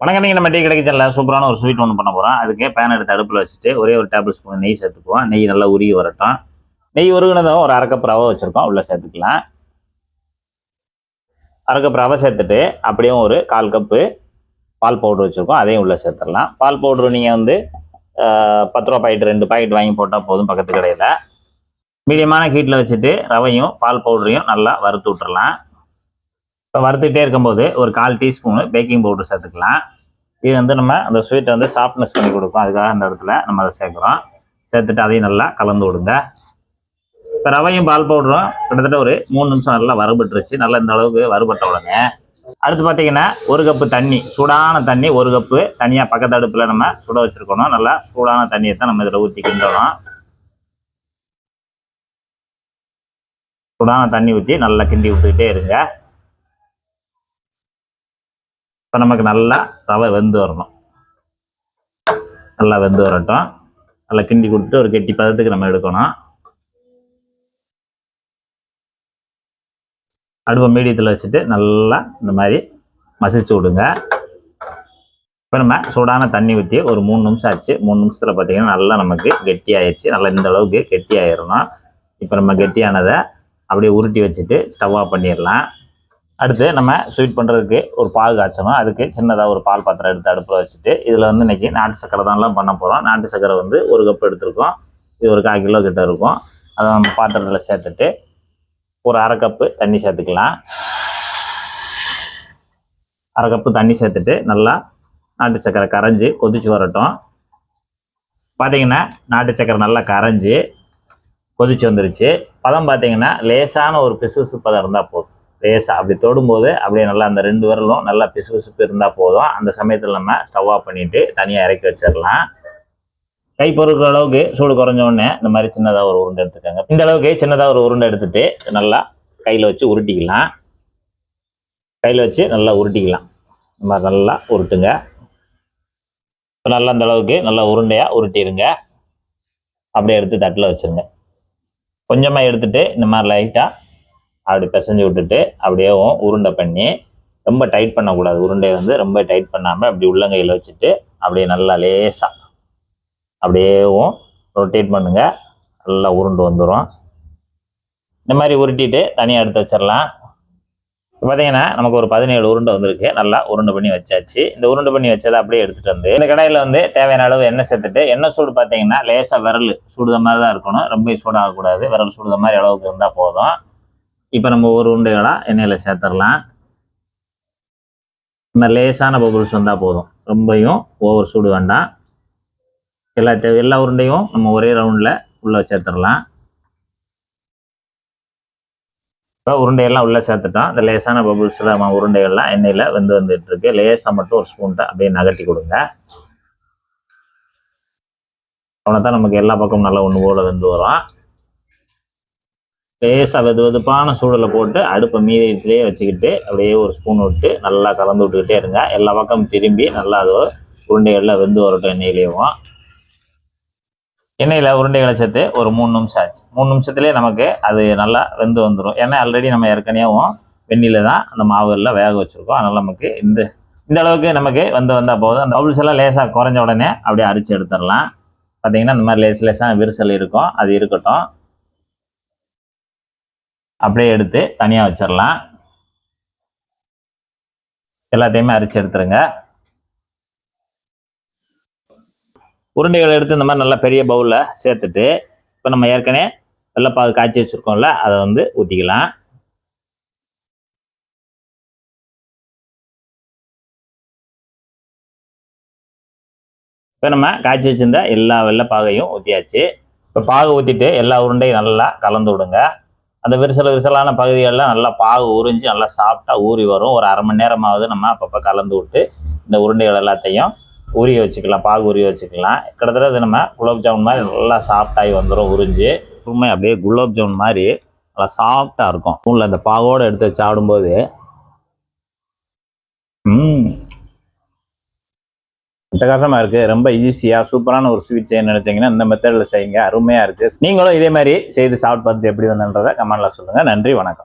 வணக்கம். நீங்கள் நம்ம டீ கடைக்கு செல்லலாம் சூப்பரான ஒரு ஸ்வீட் ஒன்று பண்ண போகிறோம். அதுக்கு பேன் எடுத்து அடுப்பில் வச்சுட்டு ஒரே ஒரு டேபிள் ஸ்பூன் நெய் சேர்த்துக்குவோம். நெய் நல்லா உருகி வரட்டும். நெய் உருகினதும் ஒரு அரை கப் ரவை வச்சுருக்கோம், உள்ளே சேர்த்துக்கலாம். அரை கப் ரவை சேர்த்துட்டு அப்படியே ஒரு 1/4 கப்பு பால் பவுட்ரு வச்சுருக்கோம், அதையும் உள்ளே சேர்த்துடலாம். பால் பவுட்ரு நீங்கள் வந்து 10 ரூபா பாக்கெட் 2 பாக்கெட் வாங்கி போட்டால் போதும். பக்கத்து கடையில் மீடியமான ஹீட்டில் வச்சுட்டு ரவையும் பால் பவுடரையும் நல்லா வறுத்து விட்டுறலாம். இப்போ வறுத்துக்கிட்டே இருக்கும்போது ஒரு 1/4 டீஸ்பூனு பேக்கிங் பவுடர் சேர்த்துக்கலாம். இது வந்து நம்ம அந்த ஸ்வீட்டை வந்து சாஃப்ட்னஸ் பண்ணி கொடுக்கும், அதுக்காக அந்த இடத்துல நம்ம அதை சேர்க்குறோம். சேர்த்துட்டு அதையும் நல்லா கலந்து விடுங்க. இப்போ ரவையும் பால் பவுடரும் கிட்டத்தட்ட ஒரு 3 நிமிஷம் நல்லா வறுபட்டுருச்சு. நல்லா இந்த அளவுக்கு வறுபட்ட உடனே அடுத்து பார்த்தீங்கன்னா 1 கப்பு தண்ணி, சூடான தண்ணி 1 கப்பு தனியாக பக்கத்து அடுப்பில் நம்ம சுட வச்சுருக்கணும். நல்லா சூடான தண்ணியை தான் நம்ம இதில் ஊற்றி கிண்டணும். சூடான தண்ணி ஊற்றி நல்லா கிண்டி விட்டுக்கிட்டே இருங்க. இப்போ நமக்கு நல்லா ரவை வெந்து வரணும். நல்லா வெந்து வரட்டும். நல்லா கிண்டி கொடுத்துட்டு ஒரு கெட்டி பதத்துக்கு நம்ம எடுக்கணும். அடுப்பை மீடியத்தில் வச்சுட்டு நல்லா இந்த மாதிரி மசிச்சு விடுங்க. இப்போ நம்ம சூடான தண்ணி ஊற்றி ஒரு 3 நிமிஷம் ஆச்சு. 3 நிமிஷத்தில் பார்த்தீங்கன்னா நல்லா நமக்கு கெட்டி ஆயிடுச்சு. நல்லா இந்த அளவுக்கு கெட்டி ஆயிடணும். இப்போ நம்ம கெட்டியானதை அப்படியே உருட்டி வச்சுட்டு ஸ்டவ் ஆஃப் பண்ணிடலாம். அடுத்து நம்ம ஸ்வீட் பண்ணுறதுக்கு ஒரு பாகு காய்ச்சணும். அதுக்கு சின்னதாக ஒரு பால் பாத்திரம் எடுத்து அடுப்பில் வச்சுட்டு இதில் வந்து இன்றைக்கி நாட்டு சக்கரை தான்லாம் பண்ண போகிறோம். நாட்டு சக்கரை வந்து 1 கப் எடுத்துருக்கோம். இது ஒரு 1/4 கிலோ கிட்ட இருக்கும். அதை நம்ம பாத்திரத்தில் சேர்த்துட்டு ஒரு அரை கப்பு தண்ணி சேர்த்துக்கலாம். அரை கப்பு தண்ணி சேர்த்துட்டு நல்லா நாட்டு சக்கரை கரைஞ்சி கொதிச்சு வரட்டும். பார்த்திங்கன்னா நாட்டு சக்கரை நல்லா கரைஞ்சி கொதிச்சு வந்துருச்சு. பதம் பார்த்திங்கன்னா லேசான ஒரு பிசுபிசு பதம் இருந்தால் போதும். லேசாக அப்படி தொடும்போது அப்படியே நல்லா அந்த 2 விரலும் நல்லா பிசுபிசுப்பு இருந்தால் போதும். அந்த சமயத்தில் நம்ம ஸ்டவ் ஆஃப் பண்ணிவிட்டு தனியாக இறக்கி வச்சிடலாம். கை பொறுக்கிற அளவுக்கு சூடு குறைஞ்ச உடனே இந்த மாதிரி சின்னதாக ஒரு உருண்டை எடுத்துக்கோங்க. இந்த அளவுக்கு சின்னதாக ஒரு உருண்டை எடுத்துகிட்டு நல்லா கையில் வச்சு உருட்டிக்கலாம். கையில் வச்சு நல்லா உருட்டிக்கலாம். இந்த மாதிரி நல்லா உருட்டுங்க. இப்போ நல்லா அந்த அளவுக்கு நல்லா உருண்டையாக உருட்டிடுங்க. அப்படியே எடுத்து தட்டில் வச்சுருங்க. கொஞ்சமாக எடுத்துகிட்டு இந்த மாதிரி லைட்டாக அப்படி பிசைஞ்சு விட்டுட்டு அப்படியே உருண்டை பண்ணி, ரொம்ப டைட் பண்ணக்கூடாது. உருண்டையை வந்து ரொம்ப டைட் பண்ணாமல் அப்படி உள்ளங்கையில் வச்சுட்டு அப்படியே நல்லா லேசாக அப்படியே ரொட்டேட் பண்ணுங்கள். நல்லா உருண்டு வந்துடும். இந்த மாதிரி உருட்டிட்டு தனியாக எடுத்து வச்சிடலாம். பார்த்தீங்கன்னா நமக்கு ஒரு 17 உருண்டை வந்திருக்கு. நல்லா உருண்டை பண்ணி வச்சாச்சு. இந்த உருண்டை பண்ணி வச்சதை அப்படியே எடுத்துகிட்டு வந்து இந்த கடாயில் வந்து தேவையான அளவு எண்ணெய் சேர்த்துட்டு, எண்ணெய் சூடு பார்த்தீங்கன்னா லேசாக விரல் சூடுத மாதிரி தான் இருக்கணும். ரொம்ப சூடாகக்கூடாது. விரல் சூடுத மாதிரி அளவுக்கு இருந்தால் போதும். இப்போ நம்ம ஒரு உருண்டைகளாக எண்ணெயில் சேர்த்துடலாம். இந்த லேசான பபுள்ஸ் வந்தால் போதும். ரொம்பையும் ஓவர் சூடு வேண்டாம். எல்லா உருண்டையும் நம்ம ஒரே ரவுண்டில் உள்ளே சேர்த்துடலாம். இப்போ உருண்டையெல்லாம் உள்ளே சேர்த்துட்டோம். இந்த லேசான பபுள்ஸில் நம்ம உருண்டைகள்லாம் எண்ணெயில் வந்துட்டுருக்கு. லேசாக மட்டும் ஒரு ஸ்பூன்ட்ட அப்படியே நகட்டி கொடுங்க. அவனை தான் நமக்கு எல்லா பக்கமும் நல்லா ஒன்று போல் வெந்து வரும். லேசாக வெதுப்பான சூடில் போட்டு அடுப்பை மீதியிலே வச்சுக்கிட்டு அப்படியே ஒரு ஸ்பூன் விட்டு நல்லா கலந்து விட்டுக்கிட்டே இருங்க. எல்லா பக்கமும் திரும்பி நல்லா அது உருண்டைகளில் வெந்து வரட்டும். எண்ணெயில் உருண்டைகளை சேர்த்து ஒரு 3 நிமிஷம் ஆச்சு. 3 நிமிஷத்துலேயே நமக்கு அது நல்லா வெந்து வந்துடும். ஏன்னா ஆல்ரெடி நம்ம ஏற்கனவே வெந்நில தான் அந்த மாவுகளில் வேக வச்சுருக்கோம். அதனால் நமக்கு இந்த அளவுக்கு நமக்கு வந்தால் போதும். அந்த பவுல்ஸ் எல்லாம் லேசாக குறைஞ்ச உடனே அப்படியே அரிச்சு எடுத்துடலாம். பார்த்திங்கன்னா இந்த மாதிரி லேசான விரிசல் இருக்கும், அது இருக்கட்டும். அப்படியே எடுத்து தனியாக வச்சிடலாம். எல்லாத்தையுமே அரிச்சு எடுத்துருங்க. உருண்டைகளை எடுத்து இந்த மாதிரி நல்லா பெரிய பவுலில் சேர்த்துட்டு இப்போ நம்ம ஏற்கனவே வெள்ளைப்பாகு காய்ச்சி வச்சுருக்கோம்ல, அதை வந்து ஊற்றிக்கலாம். இப்போ நம்ம காய்ச்சி வச்சுருந்த எல்லா வெள்ளைப்பாகையும் ஊற்றியாச்சு. இப்போ பாகு ஊற்றிட்டு எல்லா உருண்டையும் நல்லா கலந்து விடுங்க. அந்த விரிசலான பகுதிகளெலாம் நல்லா பாகு உறிஞ்சி நல்லா சாஃப்டாக ஊறி வரும். ஒரு அரை மணி நேரமாவது நம்ம அப்பப்போ கலந்து விட்டு இந்த உருண்டைகள் எல்லாத்தையும் உரிய வச்சுக்கலாம். பாகு உரிய வச்சுக்கலாம். கிட்டத்தட்ட இது நம்ம குலோப் ஜாமுன் மாதிரி நல்லா சாஃப்டாகி வந்துடும். உறிஞ்சி உண்மை அப்படியே குலோப் ஜாமுன் மாதிரி நல்லா சாஃப்டாக இருக்கும். ஸ்பூனில் அந்த பாகோடு எடுத்து சாப்பிடும்போது அட்டகாசமாக இருக்குது. ரொம்ப ஈஸியாக சூப்பரான ஒரு ஸ்வீட் செய்ய நினச்சிங்கன்னா இந்த மெத்தடில் செய்யுங்க. அருமையாக இருக்குது. நீங்களும் இதே மாதிரி செய்து சாப்பிட்டு பார்த்துட்டு எப்படி வந்தன்றதை கமெண்ட்டில் சொல்லுங்கள். நன்றி, வணக்கம்.